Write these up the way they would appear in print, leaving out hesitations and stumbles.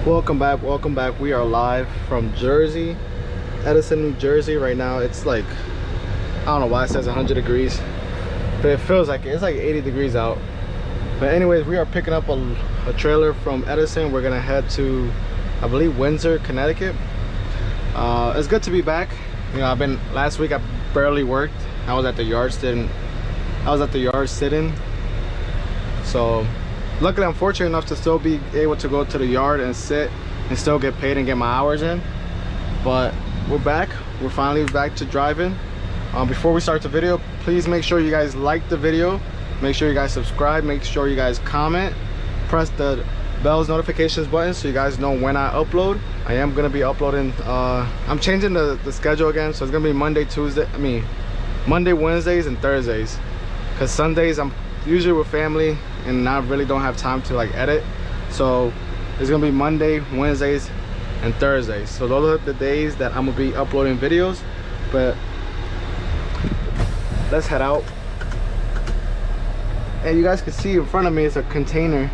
Welcome back. We are live from Jersey, Edison, New Jersey. Right now it's like, I don't know why it says 100 degrees, but it feels like it's like 80 degrees out. But anyways, we are picking up a trailer from Edison. We're gonna head to, I believe, Windsor, Connecticut. It's good to be back. You know, last week I barely worked. I was at the yard sitting. So luckily I'm fortunate enough to still be able to go to the yard and sit and still get paid and get my hours in. But we're back. We're finally back to driving. Before we start the video, please make sure you guys like the video, make sure you guys subscribe, make sure you guys comment, press the bell's notifications button so you guys know when I upload. I am gonna be uploading, I'm changing the schedule again, so it's gonna be Monday, Wednesdays and Thursdays, because Sundays I'm usually with family and I really don't have time to like edit. So it's gonna be Monday, Wednesdays and Thursdays. So those are the days that I'm gonna be uploading videos. But let's head out. And you guys can see in front of me is a container.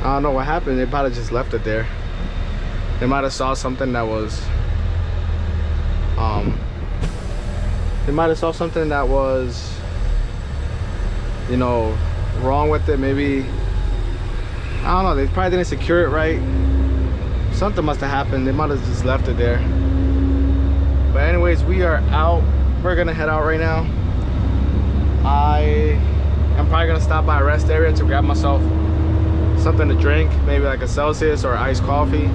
I don't know what happened. They probably just left it there. They might have saw something that was you know, wrong with it. Maybe, I don't know, they probably didn't secure it right. Something must have happened. They might have just left it there. But anyways, we are out. We're gonna head out right now. I am probably gonna stop by a rest area to grab myself something to drink, maybe like a Celsius or iced coffee,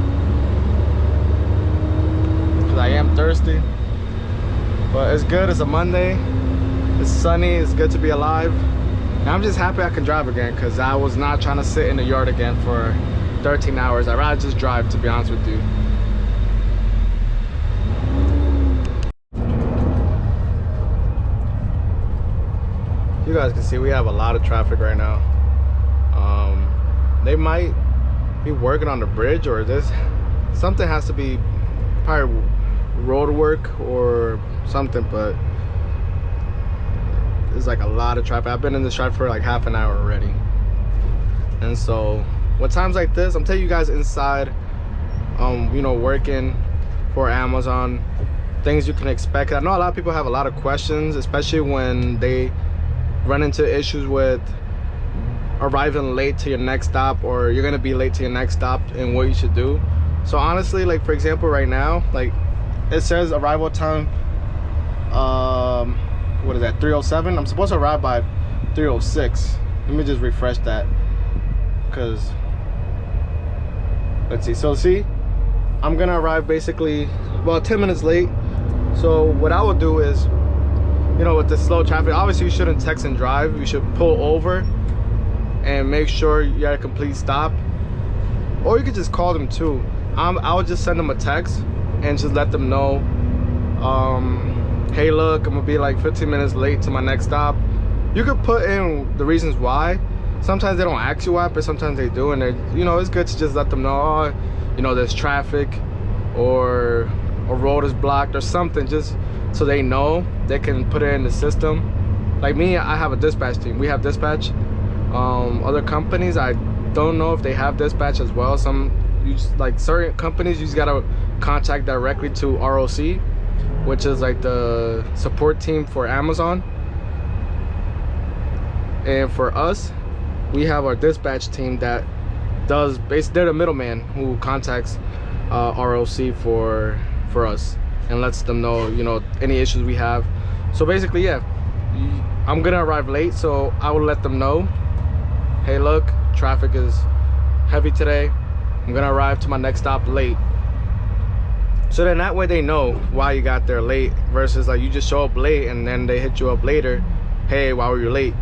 because I am thirsty. But it's good. It's a Monday. It's sunny. It's good to be alive. And I'm just happy I can drive again, because I was not trying to sit in the yard again for 13 hours. I'd rather just drive, to be honest with you. You guys can see we have a lot of traffic right now. They might be working on the bridge, or something has to be, probably road work or something, but there's like a lot of traffic. I've been in this traffic for like half an hour already. And so what times like this, I'm telling you guys inside, you know, working for Amazon, things you can expect. I know a lot of people have a lot of questions, especially when they run into issues with arriving late to your next stop, or you're gonna be late to your next stop, and what you should do. So honestly, like for example, right now, like it says arrival time, what is that, 3:07? I'm supposed to arrive by 3:06. Let me just refresh that, because let's see. So see, I'm gonna arrive basically about 10 minutes late. So what I would do is, you know, with the slow traffic, obviously you shouldn't text and drive. You should pull over and make sure you're at a complete stop, or you could just call them too. I would just send them a text and just let them know, hey look, I'm gonna be like 15 minutes late to my next stop. You could put in the reasons why. Sometimes they don't ask you why, but sometimes they do, and you know, it's good to just let them know, oh, you know, there's traffic, or a road is blocked or something, just so they know. They can put it in the system. Like me, I have a dispatch team. We have dispatch. Other companies, I don't know if they have dispatch as well. Like certain companies, you just gotta contact directly to ROC, which is like the support team for Amazon. And for us, we have our dispatch team that does, basically they're the middleman who contacts ROC for us and lets them know, you know, any issues we have. So basically, yeah, I'm gonna arrive late, so I will let them know, hey look, traffic is heavy today, I'm gonna arrive to my next stop late. So then that way they know why you got there late, versus like you just show up late and then they hit you up later, hey, why were you late,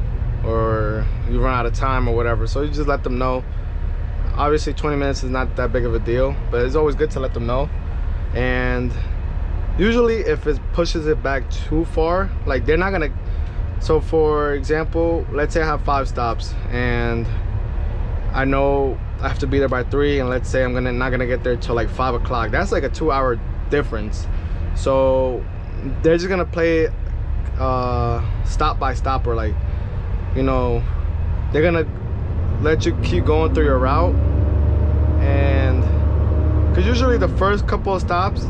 or you run out of time or whatever. So you just let them know. Obviously 20 minutes is not that big of a deal, but it's always good to let them know. And usually if it pushes it back too far, like they're not gonna, so for example, let's say I have 5 stops and I know I have to be there by 3, and let's say I'm not gonna get there till like 5 o'clock. That's like a 2-hour difference. So they're just gonna play stop by stop, or like, you know, they're gonna let you keep going through your route, And because usually the first couple of stops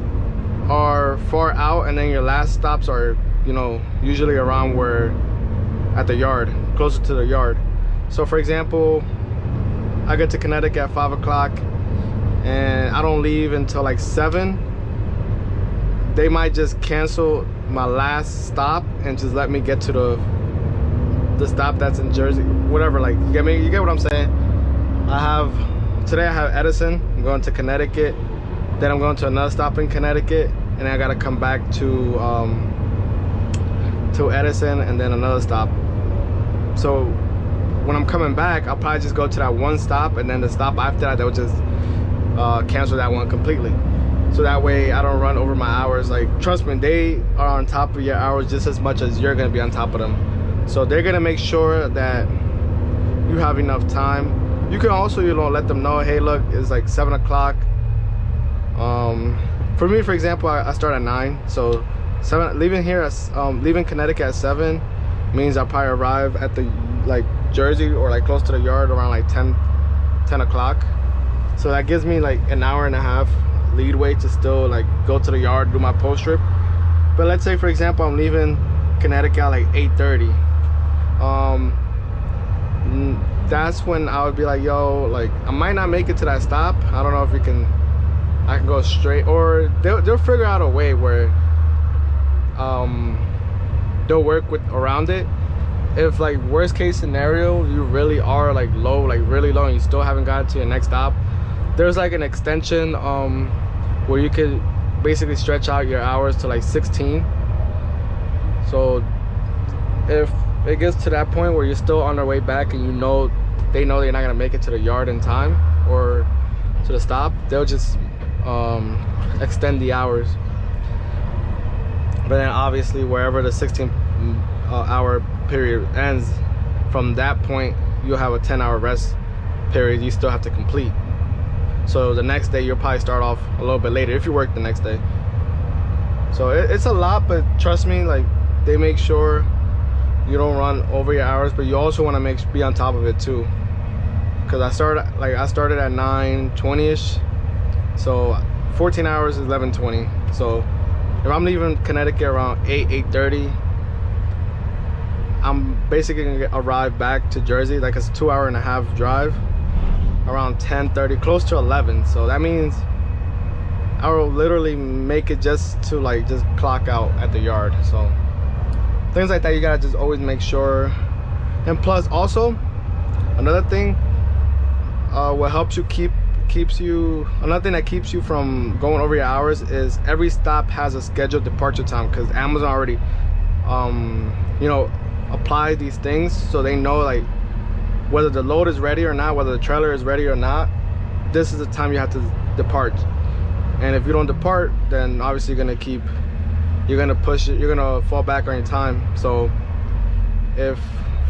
are far out, and then your last stops are, you know, usually around where at the yard, closer to the yard. So for example, I get to Connecticut at 5 o'clock and I don't leave until like 7. They might just cancel my last stop and just let me get to the stop that's in Jersey, whatever. Like, you get me? You get what I'm saying? Today I have Edison. I'm going to Connecticut. Then I'm going to another stop in Connecticut, and then I gotta come back to Edison and then another stop. So when I'm coming back, I'll probably just go to that one stop, and then the stop after that, they'll just cancel that one completely. So that way I don't run over my hours. Like, trust me, they are on top of your hours just as much as you're gonna be on top of them. So they're gonna make sure that you have enough time. You can also, you know, let them know, hey, look, it's like 7 o'clock. For me, for example, I start at 9. So leaving Connecticut at 7 means I'll probably arrive at the like Jersey or like close to the yard around like 10 o'clock. So that gives me like an hour and a half leadway to still like go to the yard, do my post trip. But let's say, for example, I'm leaving Connecticut at like 8:30. That's when I would be like, yo, like, I might not make it to that stop. I don't know if I can go straight, or they'll figure out a way where they'll work around it. If like worst case scenario, you really are like low, like really low, and you still haven't gotten to your next stop, there's like an extension where you could basically stretch out your hours to like 16. So if it gets to that point where you're still on their way back and they know you're not gonna make it to the yard in time or to the stop, they'll just extend the hours. But then obviously wherever the 16 hour period ends, from that point you'll have a 10-hour rest period you still have to complete. So the next day you'll probably start off a little bit later if you work the next day. So it's a lot, but trust me, like, they make sure you don't run over your hours, but you also want to be on top of it too. Because I started at 9:20ish, so 14 hours is 11:20. So if I'm leaving Connecticut around 8:30, I'm basically gonna arrive back to Jersey, like it's a 2.5-hour drive, around 10:30, close to 11. So that means I will literally make it just clock out at the yard. So things like that, you gotta just always make sure. And plus, also another thing, what helps you another thing that keeps you from going over your hours is every stop has a scheduled departure time, because Amazon already you know, apply these things, so they know like whether the load is ready or not, whether the trailer is ready or not, this is the time you have to depart. And if you don't depart, then obviously you're gonna push it, you're gonna fall back on your time. So if,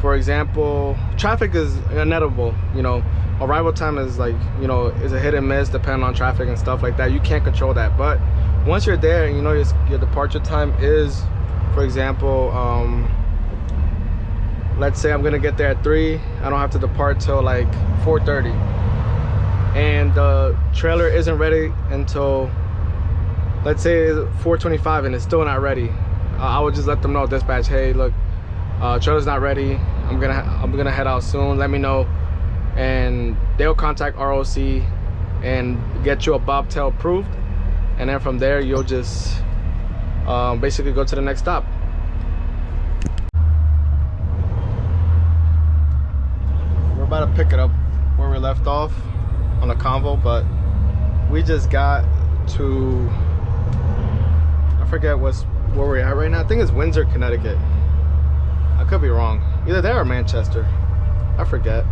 for example, traffic is inevitable, you know, arrival time is like, you know, is a hit and miss depending on traffic and stuff like that. You can't control that. But once you're there and you know your departure time is, for example, let's say I'm gonna get there at 3, I don't have to depart till like 4:30, and the trailer isn't ready until, let's say, 4:25, and it's still not ready. I would just let them know, dispatch, hey, look, trailer's not ready, I'm gonna head out soon, let me know. And they'll contact ROC and get you a bobtail approved, and then from there you'll just basically go to the next stop. We're about to pick it up where we left off on the convo, but we just got to, I forget where we're at right now. I think it's Windsor, Connecticut. I could be wrong, either there or Manchester, I forget.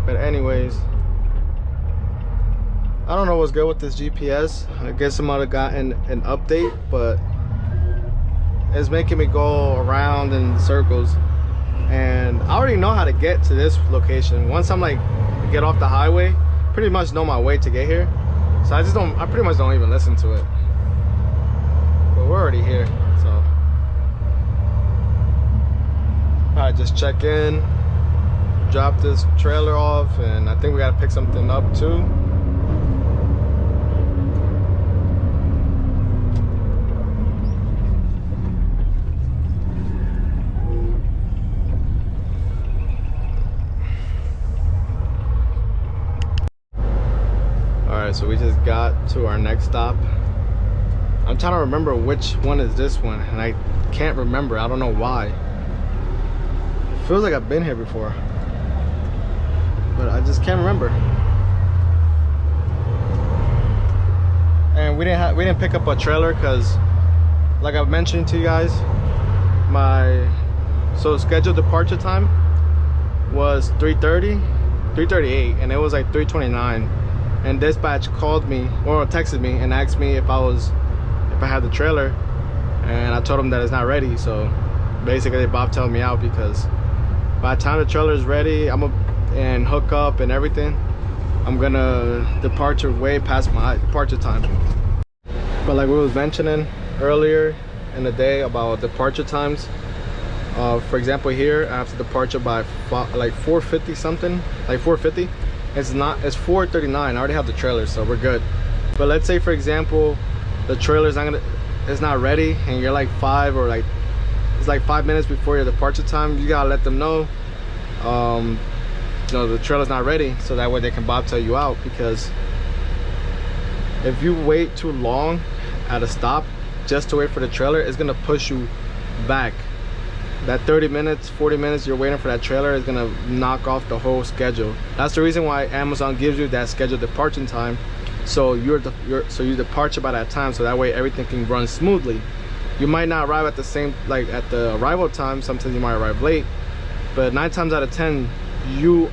But anyways, I don't know what's good with this GPS. I guess I might have gotten an update, but it's making me go around in circles. And I already know how to get to this location. Once I'm like, get off the highway, pretty much know my way to get here. So I pretty much don't even listen to it. But we're already here, so probably just check in. drop this trailer off, and I think we gotta pick something up too. Alright, so we just got to our next stop. I'm trying to remember which one is this one, and I can't remember. I don't know why. It feels like I've been here before, but I just can't remember. And we didn't pick up a trailer because, like I've mentioned to you guys, my scheduled departure time was 3:38, and it was like 3:29. And dispatch called me or texted me and asked me if I had the trailer, and I told them that it's not ready. So basically they bobtailed me out, because by the time the trailer is ready, and hook up and everything, I'm gonna departure way past my departure time. But like we was mentioning earlier in the day about departure times, for example, here I have to departure by like 4:50 something, like 4:50. It's 4:39. I already have the trailer, so we're good. But let's say, for example, the trailer's it's not ready, and you're like it's like 5 minutes before your departure time. You gotta let them know, you know, the trailer's not ready, so that way they can bobtail you out. Because if you wait too long at a stop just to wait for the trailer, it's gonna push you back. That 30 minutes, 40 minutes you're waiting for that trailer is gonna knock off the whole schedule. That's the reason why Amazon gives you that scheduled departure time, so you departure by that time, so that way everything can run smoothly. You might not arrive at the same, like at the arrival time. Sometimes you might arrive late, but 9 times out of 10 you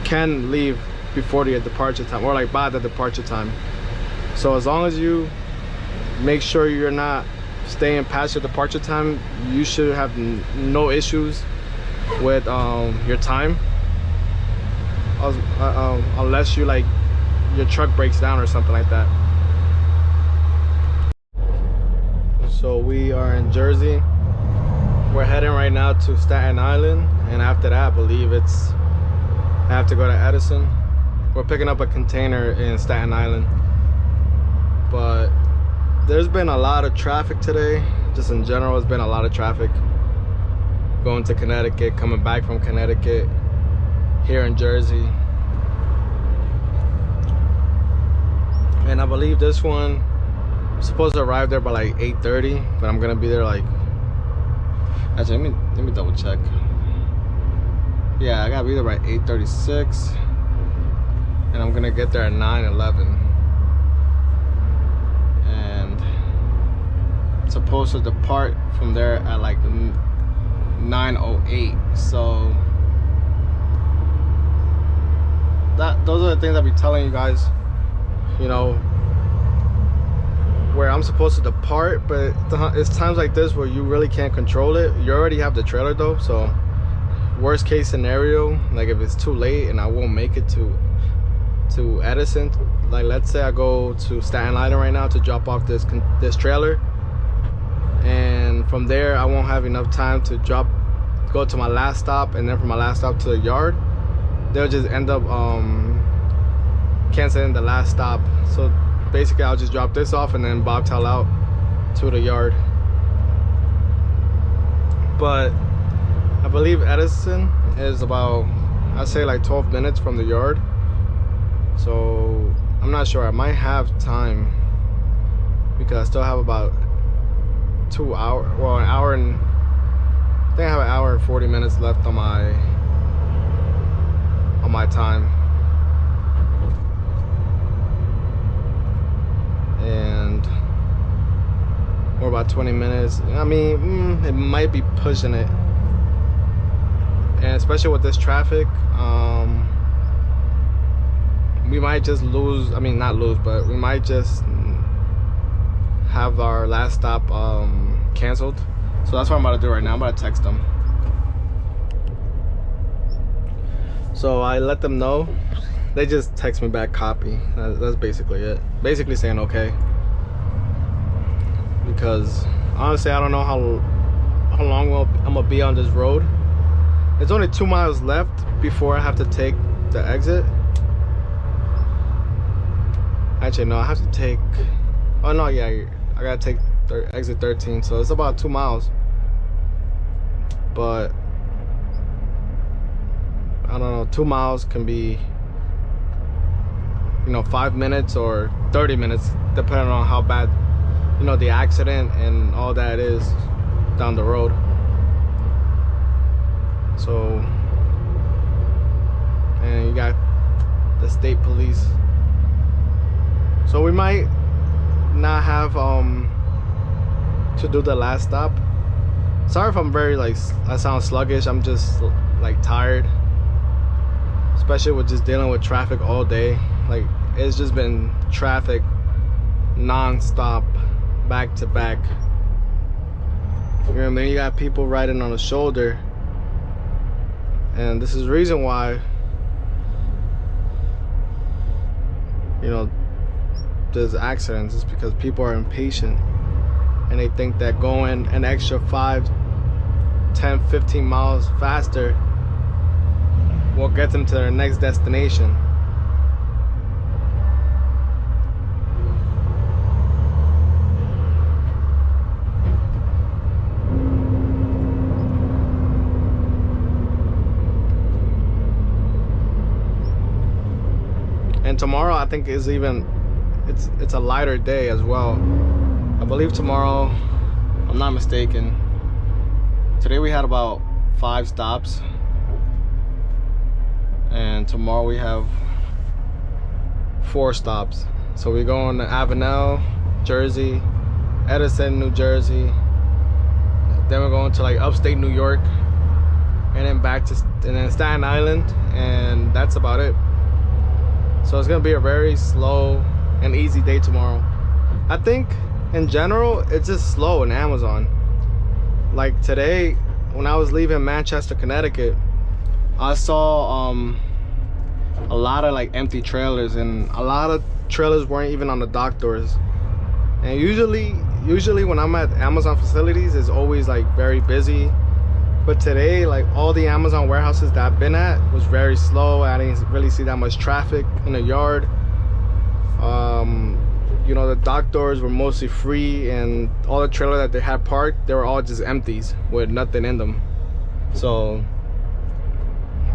can leave before your departure time, or like by the departure time. So as long as you make sure you're not staying past your departure time, you should have no issues with your time, unless you like your truck breaks down or something like that. So we are in Jersey. We're heading right now to Staten Island, and after that I believe I have to go to Edison. We're picking up a container in Staten Island. But there's been a lot of traffic today. Just in general, it's been a lot of traffic going to Connecticut, coming back from Connecticut, here in Jersey. And I believe this one, I'm supposed to arrive there by like 8:30, but I'm gonna be there like, actually let me double check. Yeah, I gotta be there by 8:36, and I'm gonna get there at 9:11. Supposed to depart from there at like 9:08. So those are the things I'll be telling you guys, you know, where I'm supposed to depart. But it's times like this where you really can't control it. You already have the trailer though, so worst case scenario, like if it's too late and I won't make it to Edison, like let's say I go to Staten Island right now to drop off this trailer, and from there I won't have enough time to go to my last stop, and then from my last stop to the yard, they'll just end up canceling the last stop. So basically I'll just drop this off and then bobtail out to the yard. But I believe Edison is about, I'd say like 12 minutes from the yard, so I'm not sure. I might have time because I still have about 2 hours, well, an hour and I think I have an hour and 40 minutes left on my time. And we're about 20 minutes. I mean, it might be pushing it, and especially with this traffic, we might just lose, I mean not lose, but we might just have our last stop canceled. So that's what I'm about to do right now. I'm about to text them. So I let them know. They just text me back copy. That's basically it. Basically saying okay. Because honestly I don't know how long I'm gonna be on this road. It's only 2 miles left before I have to take the exit. Actually, no, I have to take, oh no, yeah, I gotta take exit 13, so it's about 2 miles. But I don't know, 2 miles can be, you know, 5 minutes or 30 minutes, depending on how bad, you know, the accident and all that is down the road. So, and you got the state police. So we might not have to do the last stop. Sorry if I'm very, like, I sound sluggish. I'm just like tired, especially with just dealing with traffic all day. Like, it's just been traffic non-stop, back to back. You know what I mean? You got people riding on the shoulder, and this is the reason why, you know, there's accidents. Is because people are impatient and they think that going an extra 5, 10, 15 miles faster will get them to their next destination. And tomorrow I think is even, it's a lighter day as well. I believe tomorrow, I'm not mistaken, today we had about 5 stops, and tomorrow we have 4 stops. So we're going to Avenel, Jersey, Edison, New Jersey, then we're going to like upstate New York, and then back to, and then Staten Island, and that's about it. So it's gonna be a very slow and easy day tomorrow. I think in general it's just slow in Amazon. Like today when I was leaving Manchester, Connecticut, I saw a lot of like empty trailers, and a lot of trailers weren't even on the dock doors. And usually when I'm at Amazon facilities, it's always like very busy. But today, like all the Amazon warehouses that I've been at was very slow. I didn't really see that much traffic in the yard. You know, the dock doors were mostly free, and all the trailers that they had parked, they were all just empties with nothing in them. So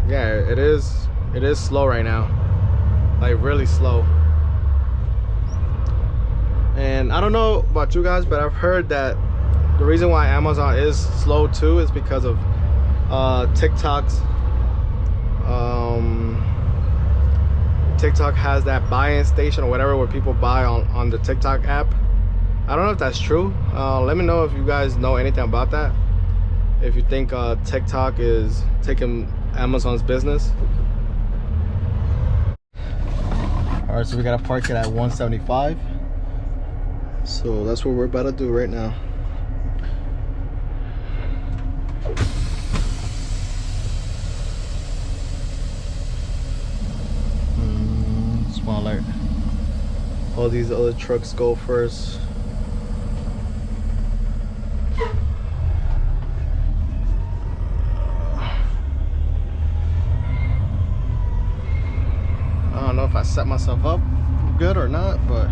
yeah, it is slow right now, like really slow. And I don't know about you guys, but I've heard that the reason why Amazon is slow too is because of TikTok's TikTok has that buy-in station or whatever where people buy on the TikTok app. I don't know if that's true. Let me know if you guys know anything about that, if you think TikTok is taking Amazon's business. All right, so we gotta park it at 175. So that's what we're about to do right now. Small alert. All these other trucks go first. I don't know if I set myself up good or not, but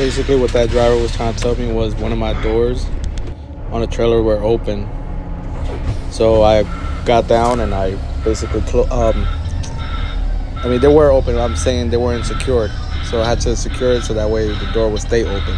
Basically, what that driver was trying to tell me was one of my doors on a trailer were open. So I got down and I basically they were open. I'm saying they weren't secured. So I had to secure it so that way the door would stay open.